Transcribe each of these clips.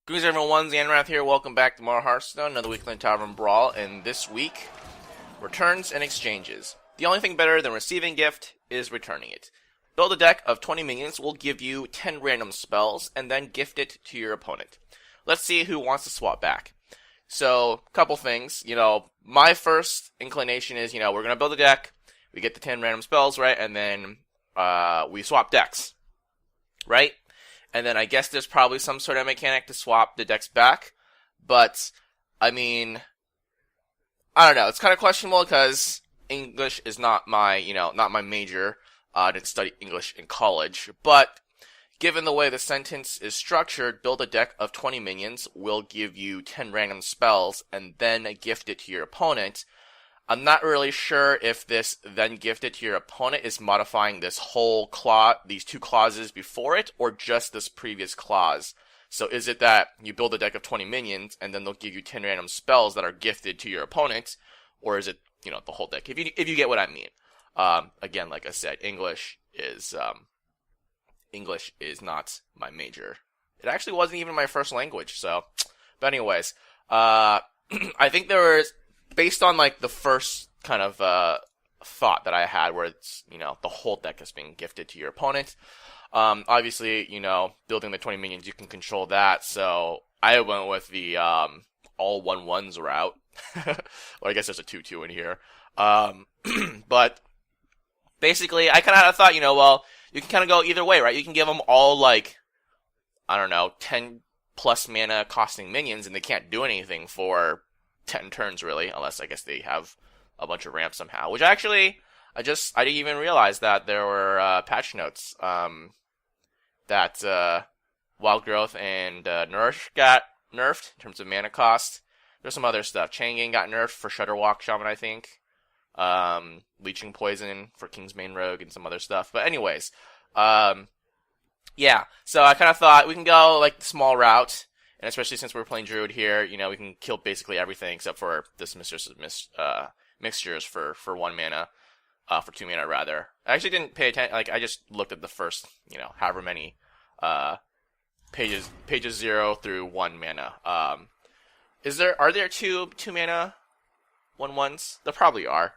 Greetings everyone, Zannrath here, welcome back to more Hearthstone, another weekly Tavern Brawl, and this week, returns and exchanges. The only thing better than receiving gift is returning it. Build a deck of 20 minions will give you 10 random spells, and then gift it to your opponent. Let's see who wants to swap back. So, couple things, my first inclination is, we're going to build a deck, we get the 10 random spells, right, and then we swap decks, right? And then I guess there's probably some sort of mechanic to swap the decks back. But, I mean, I don't know. It's kind of questionable because English is not my, not my major. I didn't study English in college. But, given the way the sentence is structured, build a deck of 20 minions will give you 10 random spells and then gift it to your opponent. I'm not really sure if this then gifted to your opponent is modifying this whole clause, these two clauses before it, or just this previous clause. So is it that you build a deck of 20 minions and then they'll give you 10 random spells that are gifted to your opponent, or is it, the whole deck? If you get what I mean. Again, like I said, English is not my major. It actually wasn't even my first language. So, but anyways, I think there was, based on like the first kind of thought that I had, where it's the whole deck is being gifted to your opponent. Obviously, building the 20 minions, you can control that. So I went with the all 1/1s route. Well, I guess there's a 2/2 in here. But basically, I kind of had a thought, well, you can kind of go either way, right? You can give them all like, I don't know, 10 plus mana costing minions, and they can't do anything for 10 turns really, unless I guess they have a bunch of ramps somehow. Which actually, I didn't even realize that there were patch notes that Wild Growth and Nourish got nerfed in terms of mana cost. There's some other stuff. Changing got nerfed for Shudderwalk Shaman, I think. Leeching Poison for Kingsbane Rogue and some other stuff. But anyways, yeah. So I kind of thought we can go like the small route. And especially since we're playing Druid here, we can kill basically everything except for this mixtures for 1 mana, for 2 mana rather. I actually didn't pay attention, like I just looked at the first, however many, pages 0 through 1 mana. Are there two mana 1/1s? There probably are.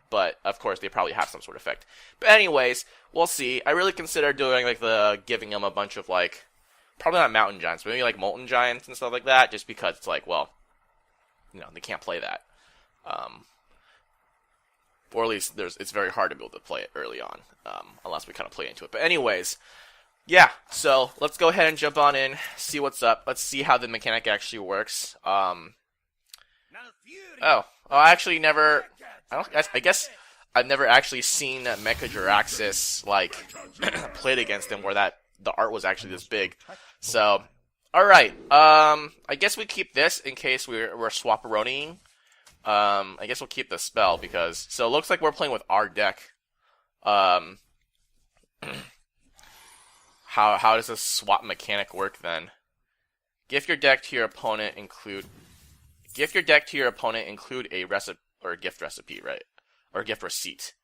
But of course they probably have some sort of effect. But anyways, we'll see. I really consider doing like giving them a bunch of like, probably not Mountain Giants, but maybe like Molten Giants and stuff like that, just because it's like, well, they can't play that. Or at least it's very hard to be able to play it early on, unless we kind of play into it. But anyways, yeah, so let's go ahead and jump on in, see what's up. Let's see how the mechanic actually works. I actually never, I guess I've never actually seen Mecha Jiraxis, like, played against him where the art was actually this big. So, alright, I guess we keep this in case we're swap-a-roniing. I guess we'll keep the spell because, so it looks like we're playing with our deck. How does this swap mechanic work then? Gift your deck to your opponent include a recipe, or a gift recipe, right? Or a gift receipt.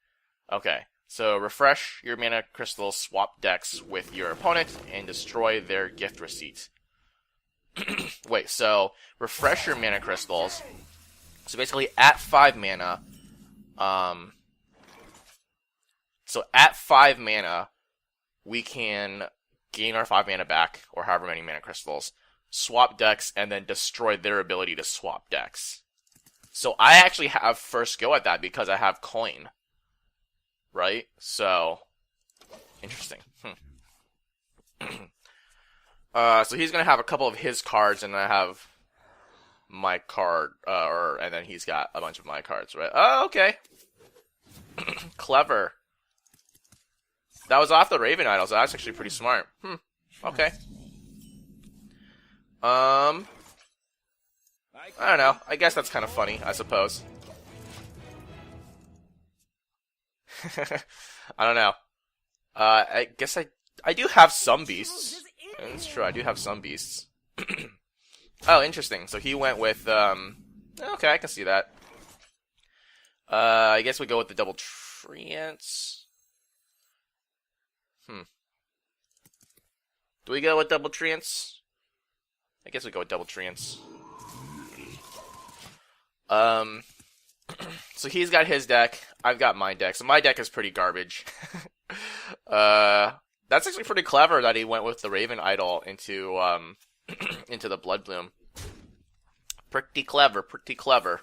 Okay. So, refresh your mana crystals, swap decks with your opponent, and destroy their gift receipt. Wait, so, refresh your mana crystals. So, basically, at 5 mana, we can gain our 5 mana back, or however many mana crystals, swap decks, and then destroy their ability to swap decks. So, I actually have first go at that because I have coin. Right? So, interesting. So he's gonna have a couple of his cards, and I have my card, and then he's got a bunch of my cards, right? Oh, okay. Clever. That was off the Raven Idol, so that's actually pretty smart. Okay. I don't know. I guess that's kind of funny, I suppose. I don't know. I guess I do have some beasts. It's true, I do have some beasts. Oh, interesting. So he went with, okay, I can see that. I guess we go with the double treants. Do we go with double treants? I guess we go with double treants. So he's got his deck. I've got my deck. So my deck is pretty garbage. That's actually pretty clever that he went with the Raven Idol into into the Blood Bloom. Pretty clever, pretty clever.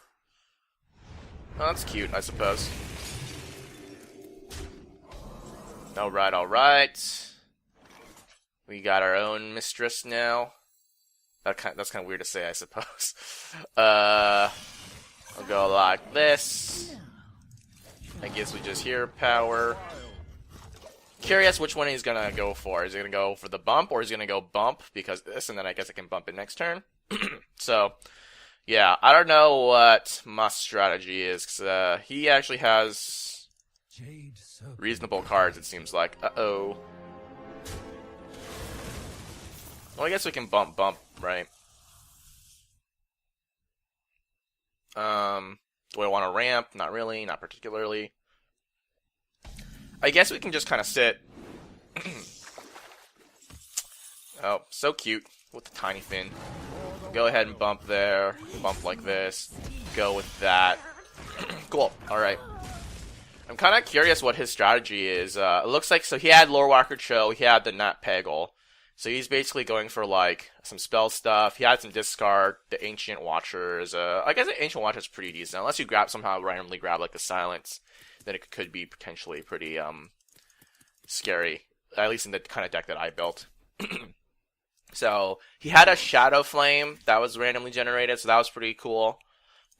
Oh, that's cute, I suppose. Alright, alright. We got our own mistress now. That's kind of weird to say, I suppose. I'll go like this. I guess we just hear power. Curious which one he's gonna go for. Is he gonna go for the bump, or is he gonna go bump because this, and then I guess I can bump it next turn? So, yeah, I don't know what my strategy is, because he actually has reasonable cards, it seems like. Uh-oh. Well, I guess we can bump, right? Do I want to ramp? Not really, not particularly. I guess we can just kind of sit. Oh, so cute with the tiny fin. Go ahead and bump there. Bump like this. Go with that. Cool. Alright. I'm kind of curious what his strategy is. It looks like, so he had Lore Walker Cho, he had the Nat Peggle. So he's basically going for like some spell stuff. He had some discard, the Ancient Watchers. I guess the Ancient Watcher is pretty decent. Unless you somehow randomly grab like the Silence, then it could be potentially pretty scary. At least in the kind of deck that I built. So he had a Shadow Flame that was randomly generated, so that was pretty cool.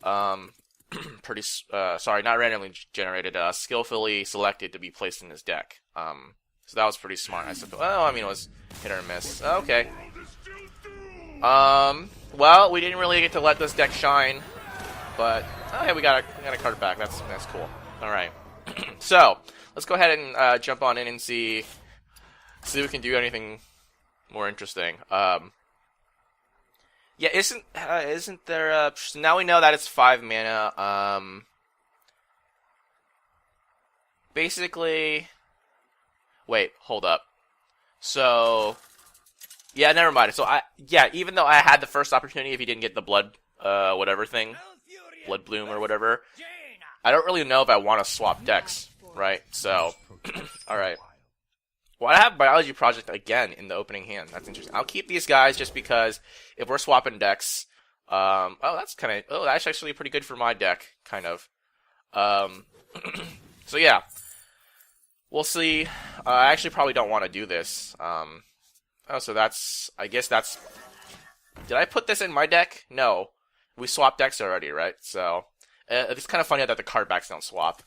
Sorry, not randomly generated. Skillfully selected to be placed in his deck. So that was pretty smart, I suppose. Oh, I mean, it was hit or miss. Okay. Well, we didn't really get to let this deck shine, but oh yeah, we got a card back. That's cool. All right. So let's go ahead and jump on in and see if we can do anything more interesting. Yeah, isn't there? So now we know that it's 5 mana. Basically. Wait, hold up. So, yeah, never mind. So even though I had the first opportunity, if he didn't get the blood, whatever thing, Blood Bloom or whatever, I don't really know if I want to swap decks, right? So, all right. Well, I have Biology Project again in the opening hand. That's interesting. I'll keep these guys just because if we're swapping decks, that's actually pretty good for my deck, kind of. So yeah. We'll see. I actually probably don't want to do this. So that's... I guess that's... Did I put this in my deck? No. We swapped decks already, right? So, it's kind of funny that the card backs don't swap.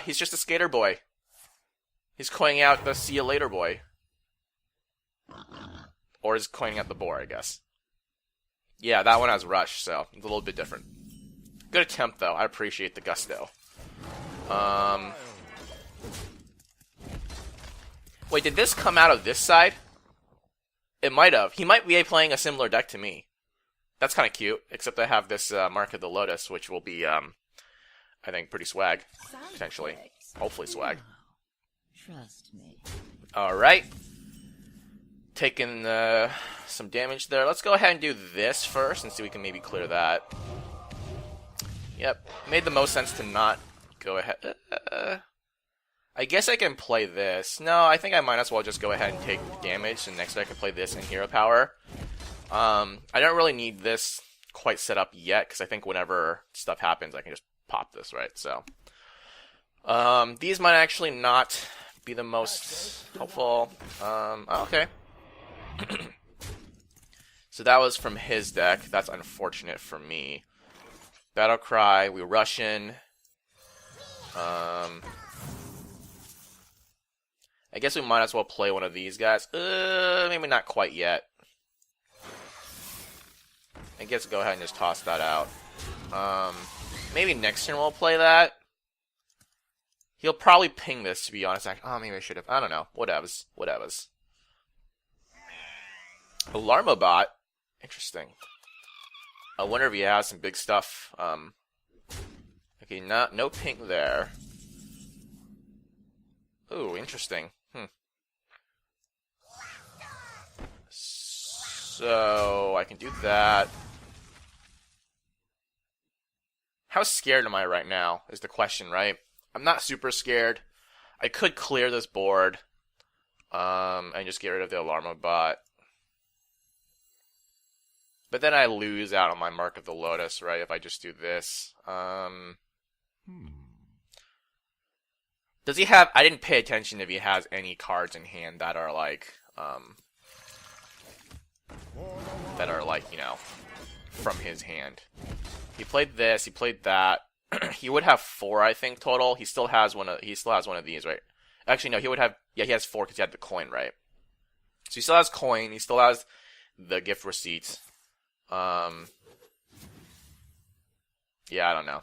He's just a skater boy. He's coining out the see you later boy. Or is coining out the boar, I guess. Yeah, that one has rush, so it's a little bit different. Good attempt, though. I appreciate the gusto. Wait, did this come out of this side? It might have. He might be playing a similar deck to me. That's kind of cute, except I have this Mark of the Lotus, which will be, I think, pretty swag, potentially. Hopefully swag. Trust me. Alright. Taking some damage there. Let's go ahead and do this first and see if we can maybe clear that. Yep. Made the most sense to not go ahead. I guess I can play this. No, I think I might as well just go ahead and take damage, and next I can play this in Hero Power. I don't really need this quite set up yet, because I think whenever stuff happens, I can just pop this, right? So, these might actually not be the most helpful. Okay. So that was from his deck. That's unfortunate for me. Battle Cry, we rush in. I guess we might as well play one of these guys. Maybe not quite yet. I guess go ahead and just toss that out. Maybe next turn we'll play that. He'll probably ping this, to be honest. Oh, maybe I should have. I don't know. Whatevs. Whatevs. Alarmobot. Interesting. I wonder if he has some big stuff. Okay, no ping there. Ooh, interesting. So I can do that. How scared am I right now is the question, right? I'm not super scared. I could clear this board and just get rid of the Alarmo bot. But then I lose out on my Mark of the Lotus, right, if I just do this. Does he have... I didn't pay attention if he has any cards in hand that are like, you know, from his hand. He played this, he played that. He would have 4, I think, total. He still has one of these, right? Actually, no, he would have... Yeah, he has 4 because he had the coin, right? So he still has coin, he still has the gift receipt. Yeah, I don't know.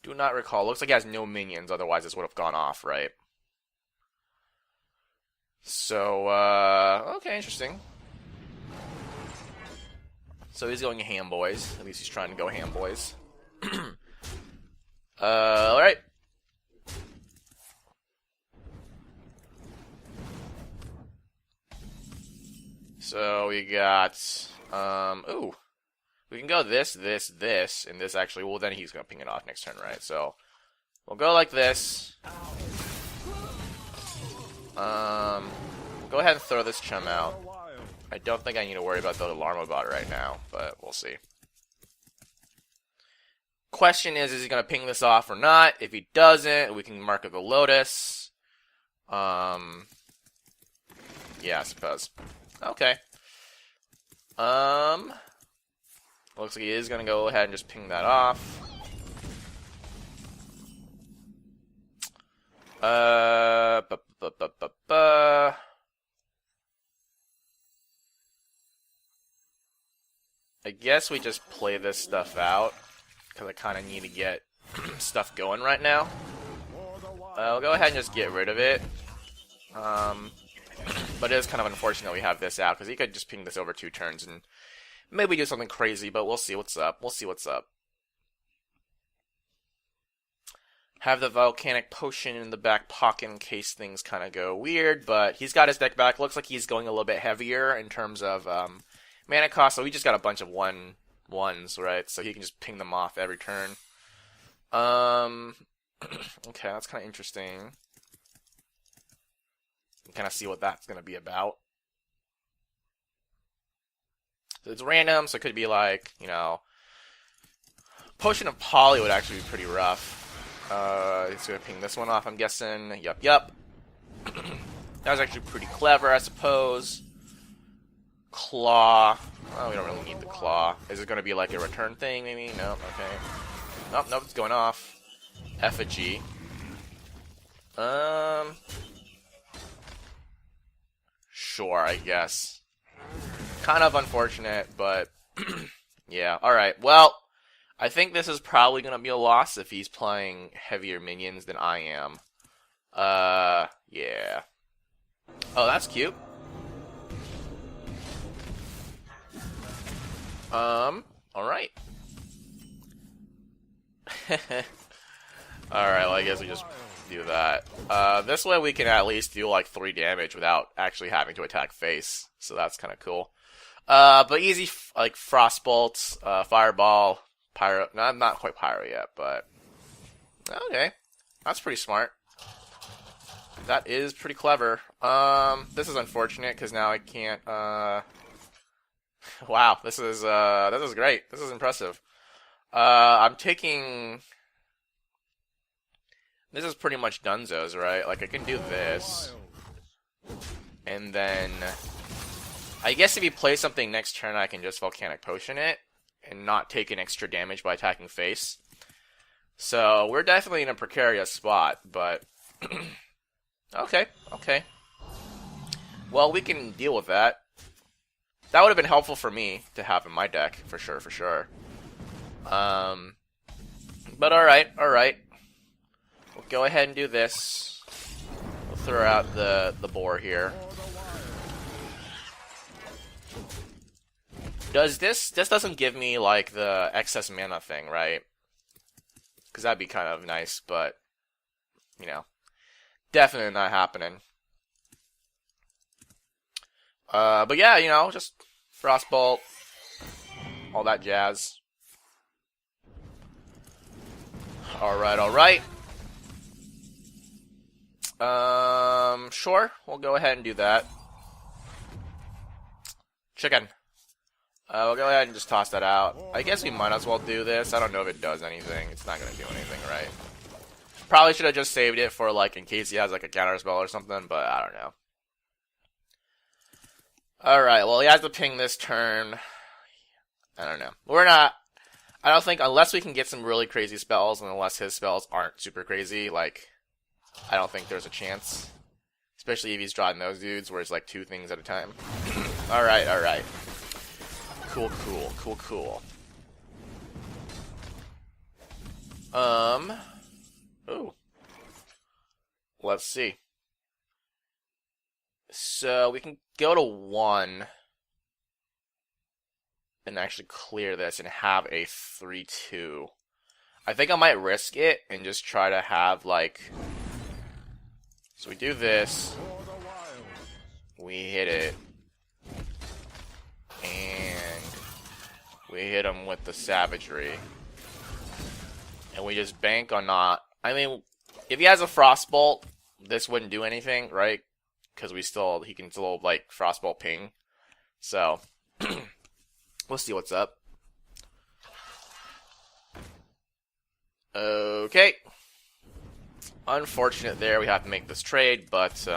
Do not recall. Looks like he has no minions, otherwise this would have gone off, right? So, okay, interesting. So he's going ham boys. At least he's trying to go ham boys. Alright. So we got, ooh. We can go this, and this actually, well then he's gonna ping it off next turn, right? So, we'll go like this. We'll go ahead and throw this chum out. I don't think I need to worry about the Alarmo bot right now, but we'll see. Question is he gonna ping this off or not? If he doesn't, we can Mark of the Lotus. Yeah, I suppose. Okay. Looks like he is going to go ahead and just ping that off. I guess we just play this stuff out, because I kind of need to get stuff going right now. I'll go ahead and just get rid of it. But it is kind of unfortunate we have this out, because he could just ping this over 2 turns and maybe do something crazy, but we'll see what's up. We'll see what's up. Have the Volcanic Potion in the back pocket in case things kind of go weird, but he's got his deck back. Looks like he's going a little bit heavier in terms of mana cost, so we just got a bunch of 1/1s, right? So he can just ping them off every turn. Okay, that's kind of interesting. Kind of see what that's going to be about. So it's random, so it could be like, you know, Potion of Poly would actually be pretty rough. It's going to ping this one off, I'm guessing. Yup. That was actually pretty clever, I suppose. Claw. Oh, we don't really need the Claw. Is it going to be like a return thing, maybe? No, okay. Nope, it's going off. Effigy. Sure, I guess. Kind of unfortunate, but yeah. Alright, well, I think this is probably going to be a loss if he's playing heavier minions than I am. Yeah. Oh, that's cute. Alright. Alright, well, I guess we just do that. This way we can at least do like 3 damage without actually having to attack face. So that's kind of cool. But easy, like Frostbolt, Fireball, Pyro. No, not quite Pyro yet, but okay. That's pretty smart. That is pretty clever. This is unfortunate because now I can't, wow, this is great. This is impressive. I'm taking... This is pretty much Dunzo's, right? Like, I can do this. And then... I guess if you play something next turn, I can just Volcanic Potion it. And not take an extra damage by attacking face. So, we're definitely in a precarious spot, but... Okay. Well, we can deal with that. That would have been helpful for me to have in my deck, for sure. But alright. We'll go ahead and do this. We'll throw out the boar here. This doesn't give me, like, the excess mana thing, right? Because that'd be kind of nice, but, you know, definitely not happening. But yeah, you know, just Frostbolt, all that jazz. Alright, alright. Sure, we'll go ahead and do that. Chicken. We'll go ahead and just toss that out. I guess we might as well do this. I don't know if it does anything. It's not gonna do anything, right? Probably should have just saved it for, like, in case he has, like, a counter spell or something, but I don't know. Alright, well, he has to ping this turn. I don't know. I don't think, unless we can get some really crazy spells, and unless his spells aren't super crazy, like, I don't think there's a chance. Especially if he's drawing those dudes, where it's, like, 2 things at a time. Alright, alright. Cool, cool, cool, cool. Ooh. Let's see. So, we can go to 1 and actually clear this and have a 3-2. I think I might risk it and just try to have, like... So we do this. We hit it. And we hit him with the savagery. And we just bank on not... I mean, if he has a Frostbolt, this wouldn't do anything, right? Because he can still, like, Frostbolt ping. So, we'll see what's up. Okay. Unfortunate there, we have to make this trade, but,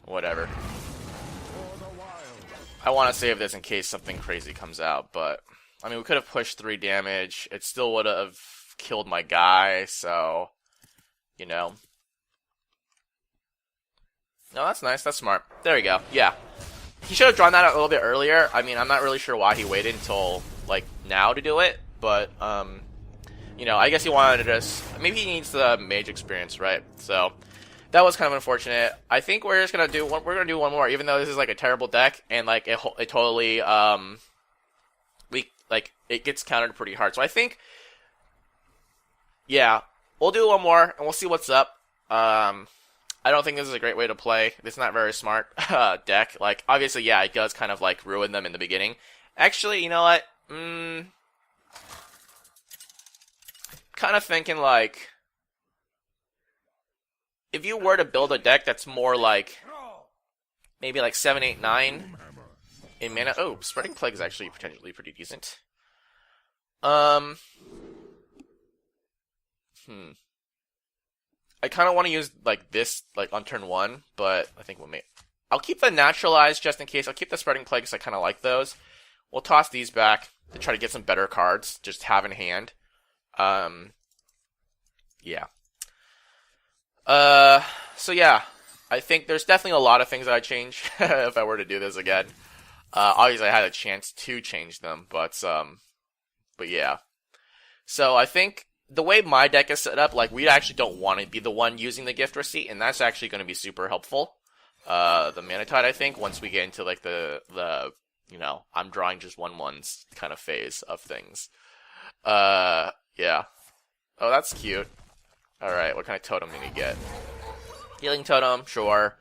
whatever. I want to save this in case something crazy comes out, but... I mean, we could have pushed 3 damage. It still would have killed my guy, so... You know. No, that's nice. That's smart. There we go. Yeah. He should have drawn that out a little bit earlier. I mean, I'm not really sure why he waited until, like, now to do it. But, you know, I guess he wanted to just... Maybe he needs the mage experience, right? So... That was kind of unfortunate. I think we're just gonna do one. We're gonna do one more, even though this is like a terrible deck, and like it totally it gets countered pretty hard. So I think, yeah, we'll do one more and we'll see what's up. I don't think this is a great way to play. This is not a very smart deck. Like obviously, yeah, it does kind of like ruin them in the beginning. Actually, you know what? Kind of thinking like. If you were to build a deck that's more like, maybe like 7, 8, 9 in mana. Oh, Spreading Plague is actually potentially pretty decent. I kind of want to use like this like on turn 1, but I think I'll keep the Naturalized just in case. I'll keep the Spreading Plague because I kind of like those. We'll toss these back to try to get some better cards, just have in hand. Yeah. So yeah, I think there's definitely a lot of things that I'd change if I were to do this again. Obviously I had a chance to change them, but yeah. So I think the way my deck is set up, like we actually don't want to be the one using the gift receipt, and that's actually going to be super helpful. The Mana Tide, I think, once we get into like the you know, I'm drawing just 1/1s kind of phase of things. Yeah. Oh, that's cute. Alright, what kind of totem did he get? Healing totem, sure.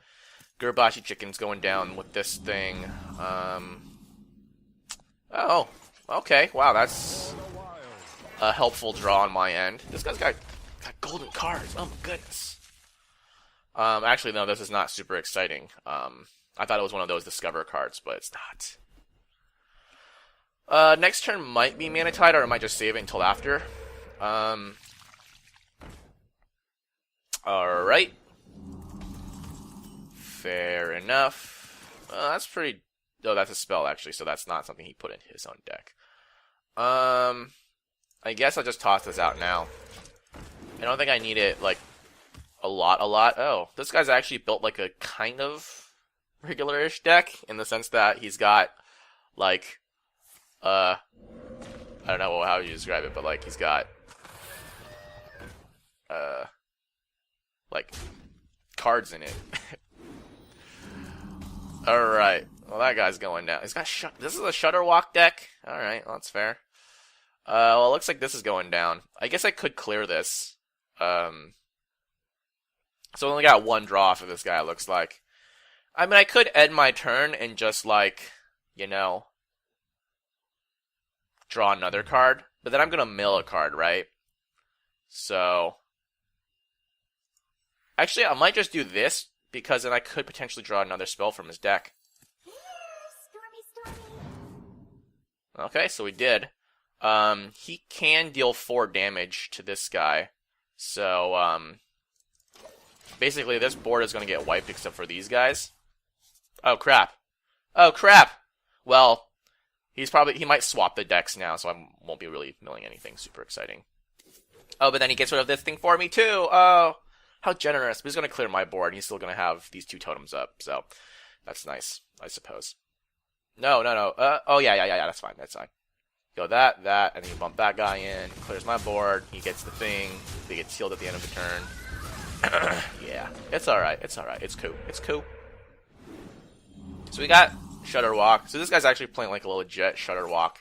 Gurbashi chicken's going down with this thing. Oh, okay. Wow, that's a helpful draw on my end. This guy's got golden cards. Oh my goodness. Actually, no, this is not super exciting. I thought it was one of those Discover cards, but it's not. Next turn might be Mana Tide, or I might just save it until after. Alright. Fair enough. That's pretty... Oh, that's a spell, actually, so that's not something he put in his own deck. I guess I'll just toss this out now. I don't think I need it, like, a lot. Oh, this guy's actually built, like, a kind of regular-ish deck, in the sense that he's got, like, I don't know how you describe it, but, like, he's got, like, cards in it. Alright. Well, that guy's going down. He's got this is a Shutterwalk deck? Alright, well, that's fair. Well, it looks like this is going down. I guess I could clear this. So I only got one draw for this guy, it looks like. I mean, I could end my turn and just, like, you know, draw another card. But then I'm going to mill a card, right? So, actually, I might just do this, because then I could potentially draw another spell from his deck. Okay, so we did. He can deal 4 damage to this guy. So, basically this board is going to get wiped except for these guys. Oh, crap. Oh, crap! Well, he might swap the decks now, so I won't be really milling anything super exciting. Oh, but then he gets rid of this thing for me, too! Oh, how generous. But he's going to clear my board, and he's still going to have these 2 totems up, so that's nice, I suppose. No. Oh, yeah, that's fine. Go that, and then you bump that guy in, clears my board, he gets the thing, they get sealed at the end of the turn. Yeah, it's alright, it's cool. So we got Shudderwalk. So this guy's actually playing like a legit Shudderwalk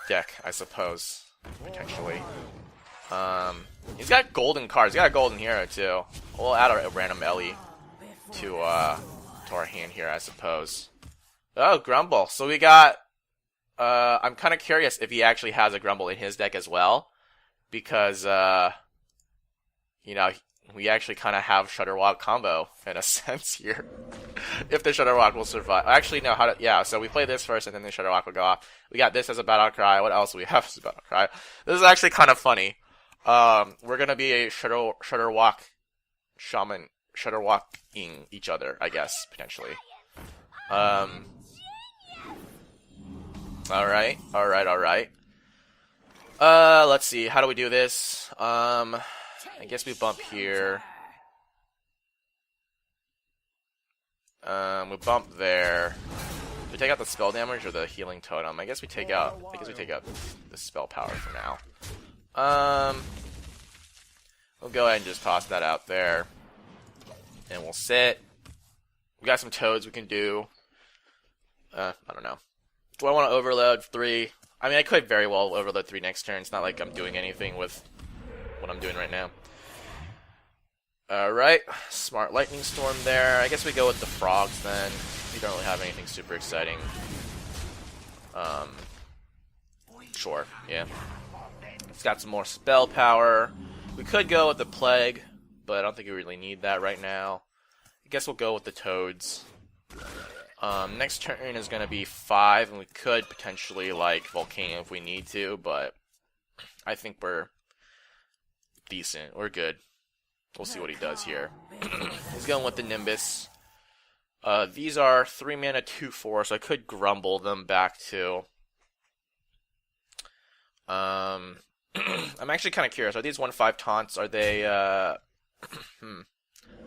deck, I suppose, potentially. He's got golden cards, he's got a golden hero too. We'll add a random Ellie to our hand here, I suppose. Oh, Grumble. So we got... I'm kind of curious if he actually has a Grumble in his deck as well. Because, you know, we actually kind of have Shudderwalk combo, in a sense, here. If the Shudderwalk will survive. Actually, no, yeah, so we play this first, and then the Shudderwalk will go off. We got this as a Battle Cry. What else do we have as a Battle Cry? This is actually kind of funny. We're gonna be a Shudderwalk shaman, Shudderwalking each other, I guess, potentially. Alright. Let's see, how do we do this? I guess we bump here. We bump there. Do we take out the spell damage or the healing totem? I guess we take out the spell power for now. We'll go ahead and just toss that out there. And we'll sit. We got some toads we can do. I don't know. Do I want to overload 3? I mean, I could very well overload 3 next turn. It's not like I'm doing anything with what I'm doing right now. Alright. Smart Lightning Storm there. I guess we go with the frogs then. We don't really have anything super exciting. Sure. Yeah. It's got some more spell power. We could go with the Plague, but I don't think we really need that right now. I guess we'll go with the Toads. Next turn is going to be 5, and we could potentially, like, Volcano if we need to, but I think we're decent. We're good. We'll see what he does here. He's going with the Nimbus. These are 3 mana, 2/4, so I could grumble them back to... I'm actually kind of curious. Are these 1/5 taunts? Are they, I'm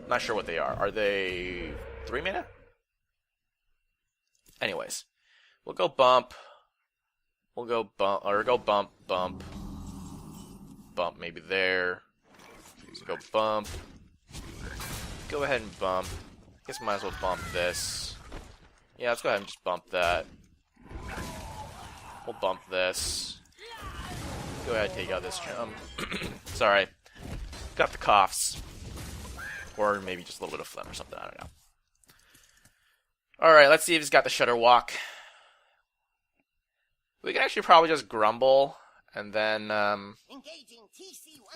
not sure what they are. Are they 3 mana? Anyways, we'll go bump. We'll go bump, or go bump, bump. Bump maybe there. Go bump. Go ahead and bump. Guess we might as well bump this. Yeah, let's go ahead and just bump that. We'll bump this. Go ahead and take out this jump. Sorry. Got the coughs. Or maybe just a little bit of phlegm or something, I don't know. Alright, let's see if he's got the Shudderwalk. We can actually probably just grumble, and then, no,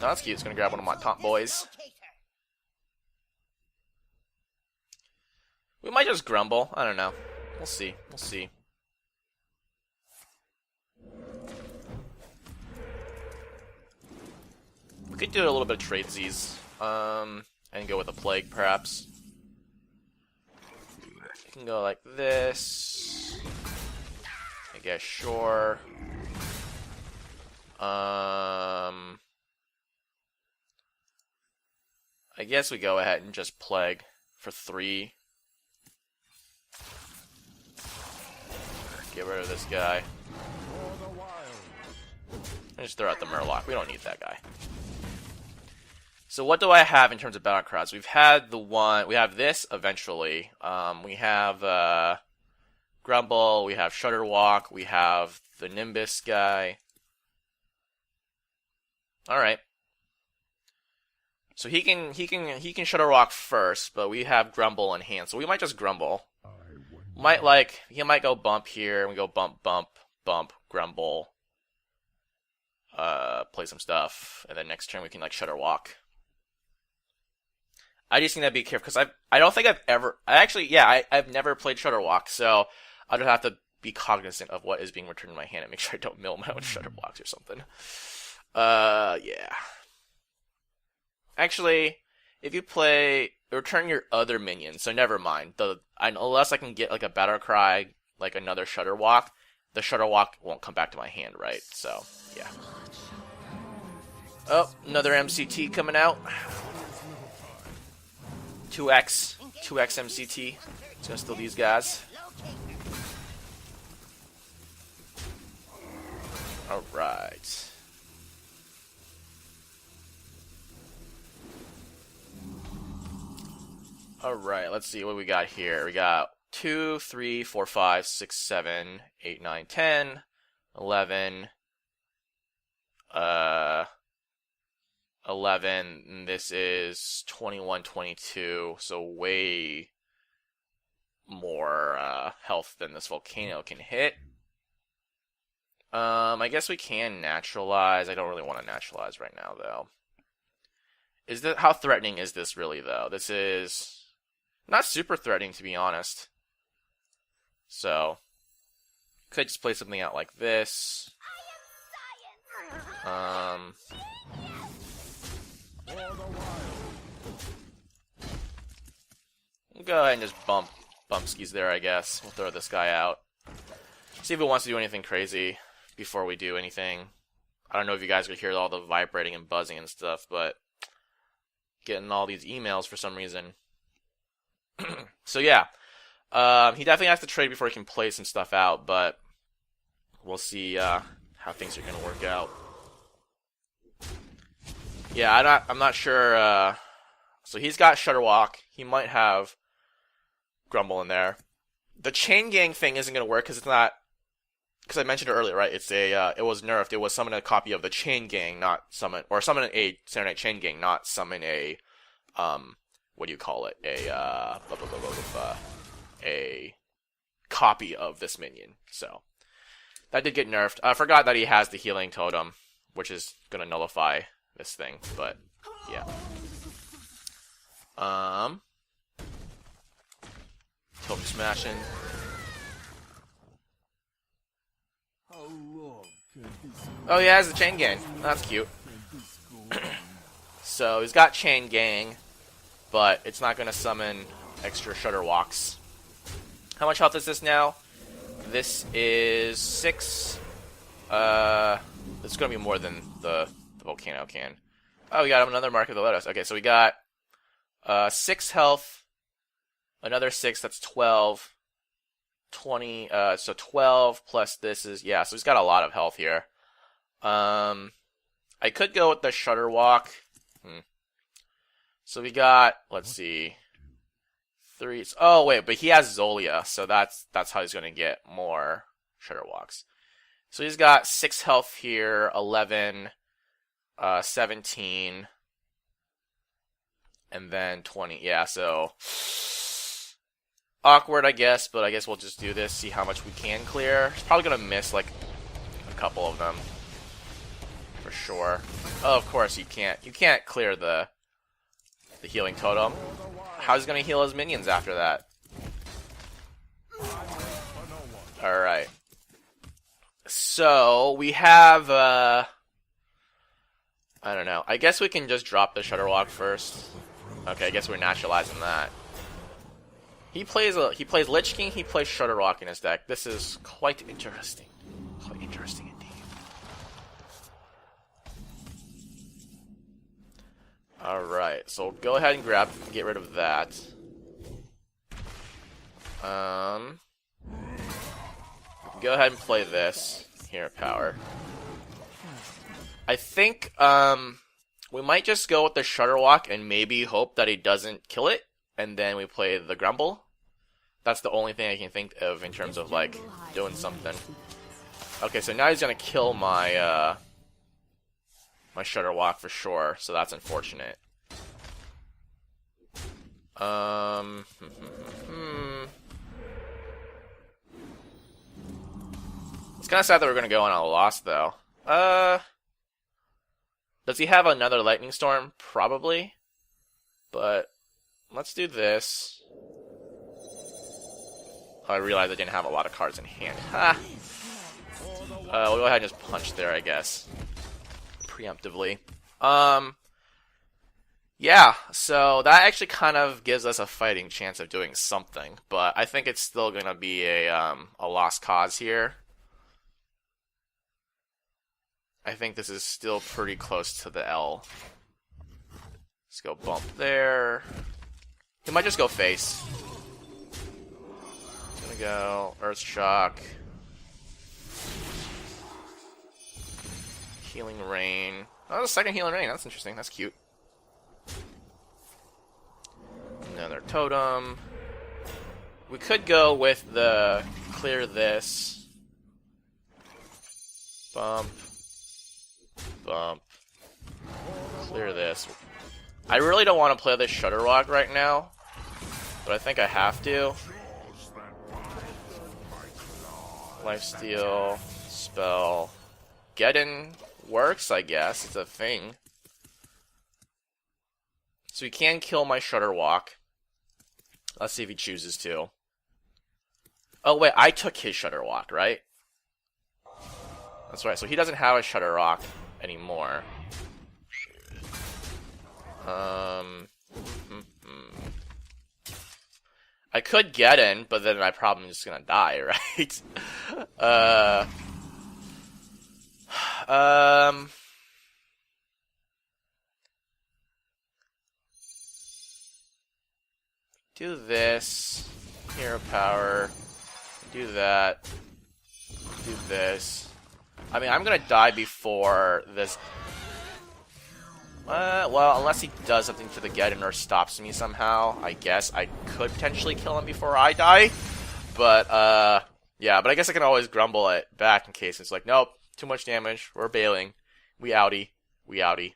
that's cute. He's gonna grab one of my top boys. We might just grumble. I don't know. We'll see. We'll see. We could do a little bit of tradesies, and go with a Plague, perhaps. We can go like this. I guess, sure. I guess we go ahead and just Plague for 3. Get rid of this guy. And just throw out the Murloc. We don't need that guy. So what do I have in terms of battle crowds? We've had the one. We have this eventually. We have Grumble. We have Shudderwalk. We have the Nimbus guy. All right. So he can Shudderwock first, but we have Grumble in hand, so we might just Grumble. He might go bump here, and we go bump, bump, bump, Grumble. Play some stuff, and then next turn we can like Shudderwock. I just need to be careful because I don't think I've never played Shudderwock, so I just have to be cognizant of what is being returned in my hand and make sure I don't mill my own Shudderwocks or something. Yeah. Actually, if you play, return your other minions, so never mind. Unless I can get like a Battle Cry, like another Shudderwock, the Shudderwock won't come back to my hand, right? So, yeah. Oh, another MCT coming out. 2x MCT. It's gonna steal these guys. Alright. Alright, let's see what we got here. We got 2, 3, 4, 5, 6, 7, 8, 9, 10, 11, 11, and this is 21, 22, so way more health than this volcano can hit. I guess we can naturalize. I don't really want to naturalize right now, though. How threatening is this really, though? This is not super threatening, to be honest. So, could just play something out like this. We'll go ahead and just bump skis there, I guess. We'll throw this guy out. See if it wants to do anything crazy before we do anything. I don't know if you guys could hear all the vibrating and buzzing and stuff, but getting all these emails for some reason. So yeah, he definitely has to trade before he can play some stuff out, but we'll see how things are going to work out. Yeah, I'm not sure. So he's got Shudderwock. He might have Grumble in there. The Chain Gang thing isn't going to work because it's not. Because I mentioned it earlier, right? It was nerfed. It was summon a copy of the Chain Gang, not summon a Zannrath Chain Gang, not summon a what do you call it? A copy of this minion. So that did get nerfed. I forgot that he has the healing totem, which is gonna nullify this thing. But yeah. Totem smashing. Oh, yeah, has the Chain Gang. That's cute. So he's got Chain Gang, but it's not going to summon extra Shudderwocks. How much health is this now? This is 6. It's going to be more than the volcano can. Oh, we got another Mark of the Lotus. Okay, so we got 6 health, another 6, that's 12. 20, so 12 plus this is, yeah, so he's got a lot of health here. I could go with the Shudderwock. So we got, let's see, 3, oh wait, but he has Zolia, so that's how he's gonna get more Shudderwocks. So he's got 6 health here, 11, 17, and then 20, yeah, so awkward, I guess, but I guess we'll just do this, see how much we can clear. He's probably gonna miss, like, a couple of them. For sure. Oh, of course, you can't clear the healing totem. How's he gonna heal his minions after that? Alright. So, we have, I don't know. I guess we can just drop the Shudderwock first. Okay, I guess we're naturalizing that. He plays Lich King, he plays Shudderwock in his deck. This is quite interesting. Quite interesting indeed. Alright, so go ahead and get rid of that. Go ahead and play this. Here, power. I think, we might just go with the Shudderwock and maybe hope that he doesn't kill it. And then we play the Grumble. That's the only thing I can think of in terms of, like, doing something. Okay, so now he's gonna kill my, my Shudderwock for sure, so that's unfortunate. Um, It's kind of sad that we're going to go on a loss, though. Does he have another lightning storm? Probably. But let's do this. Oh, I realized I didn't have a lot of cards in hand. Ha! We'll go ahead and just punch there, I guess. Preemptively. Yeah, so that actually kind of gives us a fighting chance of doing something, but I think it's still gonna be a lost cause here. I think this is still pretty close to the L. Let's go bump there. He might just go face. He's gonna go Earth Shock. Healing Rain. Oh, the second Healing Rain. That's interesting. That's cute. Another Totem. We could go with the clear this. Bump. Bump. Clear this. I really don't want to play this Shutter Rock right now, but I think I have to. Lifesteal. Spell. Geddon works, I guess. It's a thing. So he can kill my Shutter Walk. Let's see if he chooses to. Oh, wait, I took his Shutter Walk, right? That's right, so he doesn't have a Shutter Rock anymore. I could get in, but then I probably am just gonna die, right? Do this. Hero power. Do that. Do this. I mean, I'm gonna die before this. Well, unless he does something to the Geddon or stops me somehow, I guess I could potentially kill him before I die. But, yeah, but I guess I can always grumble it back in case it's like, nope, too much damage, we're bailing. We outie. We outie.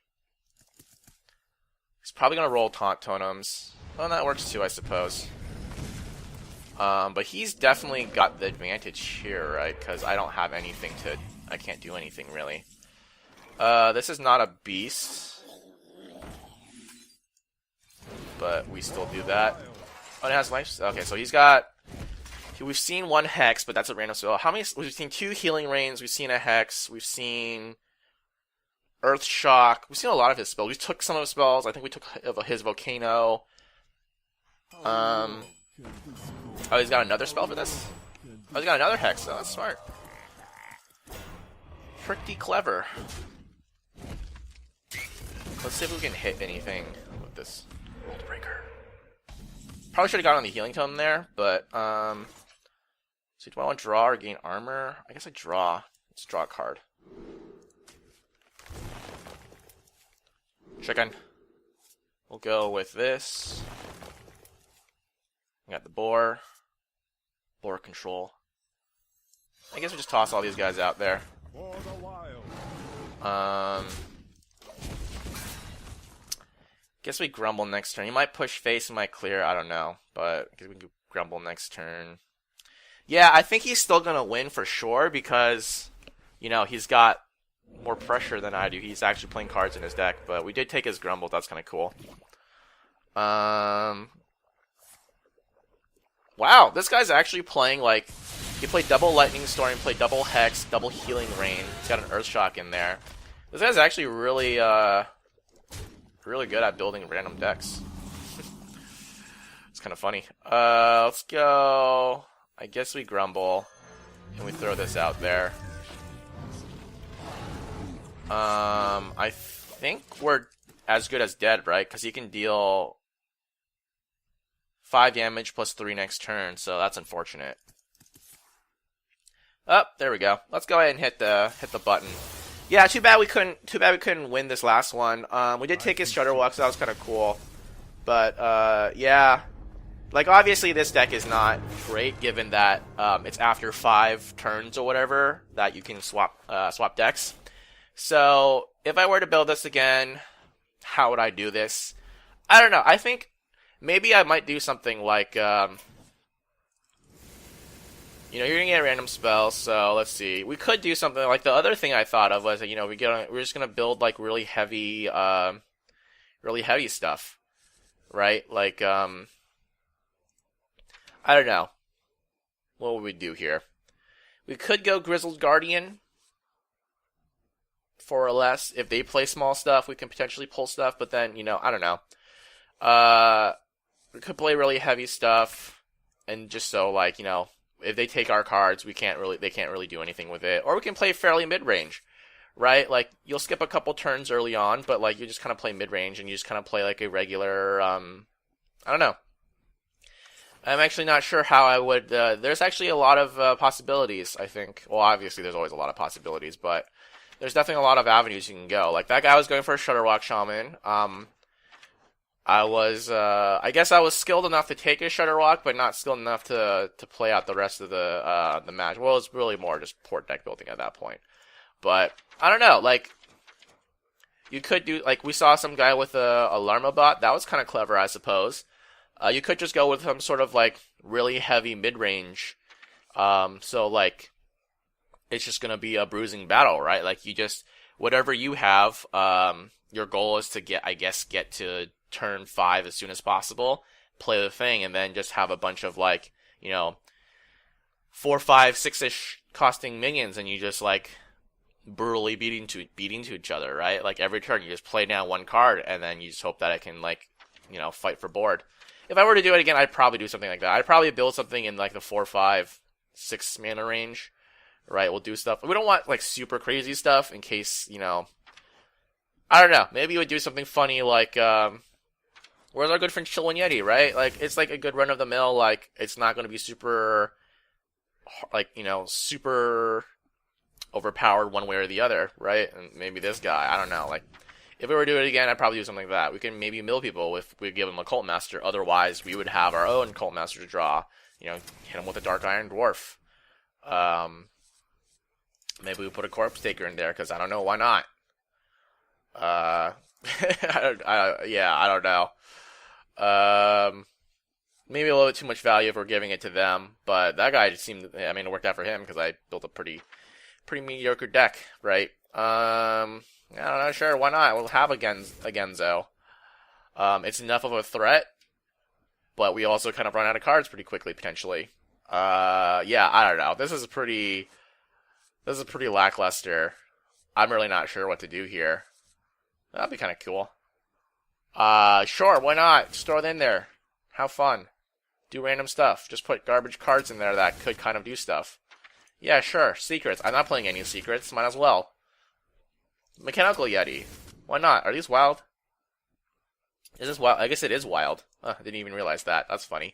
He's probably gonna roll taunt totems. Well, that works too, I suppose. But he's definitely got the advantage here, right? Because I don't have anything to... I can't do anything, really. This is not a beast. But we still do that. Oh, it has life? Okay, so he's got... We've seen one Hex, but that's a random spell. How many... We've seen 2 Healing Rains. We've seen a Hex. We've seen... Earth Shock. We've seen a lot of his spells. We took some of his spells. I think we took his Volcano. Oh, he's got another spell for this? Oh, he's got another Hex. Oh, that's smart. Pretty clever. Let's see if we can hit anything with this World Breaker. Probably should have gotten on the Healing Tome there, but, so do I want to draw or gain armor? I guess I draw. Let's draw a card. Chicken. We'll go with this. We got the boar. Boar control. I guess we just toss all these guys out there. Guess we grumble next turn. He might push face and might clear. I don't know. But I guess we can grumble next turn. Yeah, I think he's still going to win for sure because, you know, he's got more pressure than I do. He's actually playing cards in his deck. But we did take his grumble. That's kind of cool. Wow, this guy's actually playing, like, he played double Lightning Storm, played double Hex, double Healing Rain. He's got an Earth Shock in there. This guy's actually really, really good at building random decks. It's kind of funny. Let's go. I guess we grumble, and we throw this out there. I think we're as good as dead, right? Because he can deal 5 damage plus 3 next turn, so that's unfortunate. Oh, there we go. Let's go ahead and hit the button. Yeah, too bad we couldn't win this last one. We did take his Shudderwalk, so that was kind of cool. But yeah, like obviously this deck is not great given that it's after 5 turns or whatever that you can swap decks. So if I were to build this again, how would I do this? I don't know. I think maybe I might do something like, you're gonna get a random spell, so let's see. We could do something like the other thing I thought of was that, we're just gonna build like really heavy stuff, right? Like, I don't know. What would we do here? We could go Grizzled Guardian for or less. If they play small stuff, we can potentially pull stuff, but then, I don't know. We could play really heavy stuff, and just so, like, if they take our cards, they can't really do anything with it. Or we can play fairly mid-range, right? Like, you'll skip a couple turns early on, but, like, you just kind of play mid-range, and you just kind of play, like, a regular, I don't know. I'm actually not sure how I would, there's actually a lot of possibilities, I think. Well, obviously there's always a lot of possibilities, but there's definitely a lot of avenues you can go. Like, that guy was going for a Shutterwalk Shaman. I guess I was skilled enough to take a Shutterwalk, but not skilled enough to play out the rest of the match. Well, it's really more just port deck building at that point. But, I don't know, like, you could do, like, we saw some guy with a Llama bot. That was kind of clever, I suppose. You could just go with some sort of, like, really heavy mid-range. So, like, it's just going to be a bruising battle, right? Like, whatever you have, your goal is to get to turn 5 as soon as possible, play the thing, and then just have a bunch of, like, 4, 5, 6-ish costing minions, and you just, like, brutally beating to each other, right? Like, every turn, you just play down one card, and then you just hope that it can, like, fight for board. If I were to do it again, I'd probably do something like that. I'd probably build something in, like, the 4, 5, 6 mana range, right? We'll do stuff. We don't want, like, super crazy stuff in case, I don't know. Maybe you would do something funny like, where's our good friend Chillin' Yeti, right? Like, it's like a good run-of-the-mill, like, it's not going to be super, like, super overpowered one way or the other, right? And maybe this guy, I don't know, like, if we were to do it again, I'd probably do something like that. We can maybe mill people if we give them a Cult Master. Otherwise, we would have our own Cult Master to draw. Hit him with a Dark Iron Dwarf. Maybe we put a Corpse Taker in there, because I don't know, why not? I don't know. Maybe a little bit too much value if we're giving it to them, but that guy just seemed, it worked out for him, because I built a pretty mediocre deck, right? I don't know, sure, why not? We'll have a Genzo. It's enough of a threat, but we also kind of run out of cards pretty quickly, potentially. I don't know. This is pretty lackluster. I'm really not sure what to do here. That'd be kind of cool. Sure, why not? Just throw it in there. Have fun. Do random stuff. Just put garbage cards in there that could kind of do stuff. Yeah, sure. Secrets. I'm not playing any secrets. Might as well. Mechanical Yeti. Why not? Are these wild? Is this wild? I guess it is wild. I didn't even realize that. That's funny.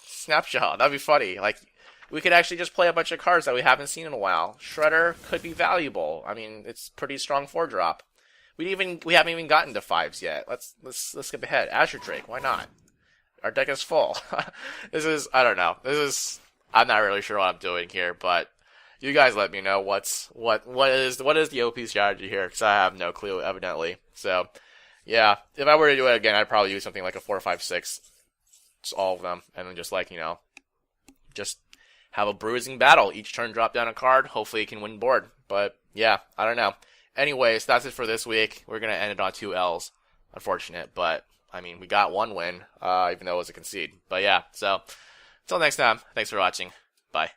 Snapshot. That'd be funny. Like, we could actually just play a bunch of cards that we haven't seen in a while. Shredder could be valuable. It's pretty strong 4-drop. We haven't even gotten to 5s yet. Let's skip ahead. Azure Drake. Why not? Our deck is full. I don't know. I'm not really sure what I'm doing here, but you guys let me know what is the OP strategy here, because I have no clue, evidently. So, yeah, if I were to do it again, I'd probably do something like a 4, 5, 6, just all of them, and then just just have a bruising battle. Each turn, drop down a card. Hopefully, you can win board. But yeah, I don't know. Anyways, that's it for this week. We're gonna end it on 2 L's. Unfortunate, but we got 1 win, even though it was a concede. But yeah, so until next time, thanks for watching. Bye.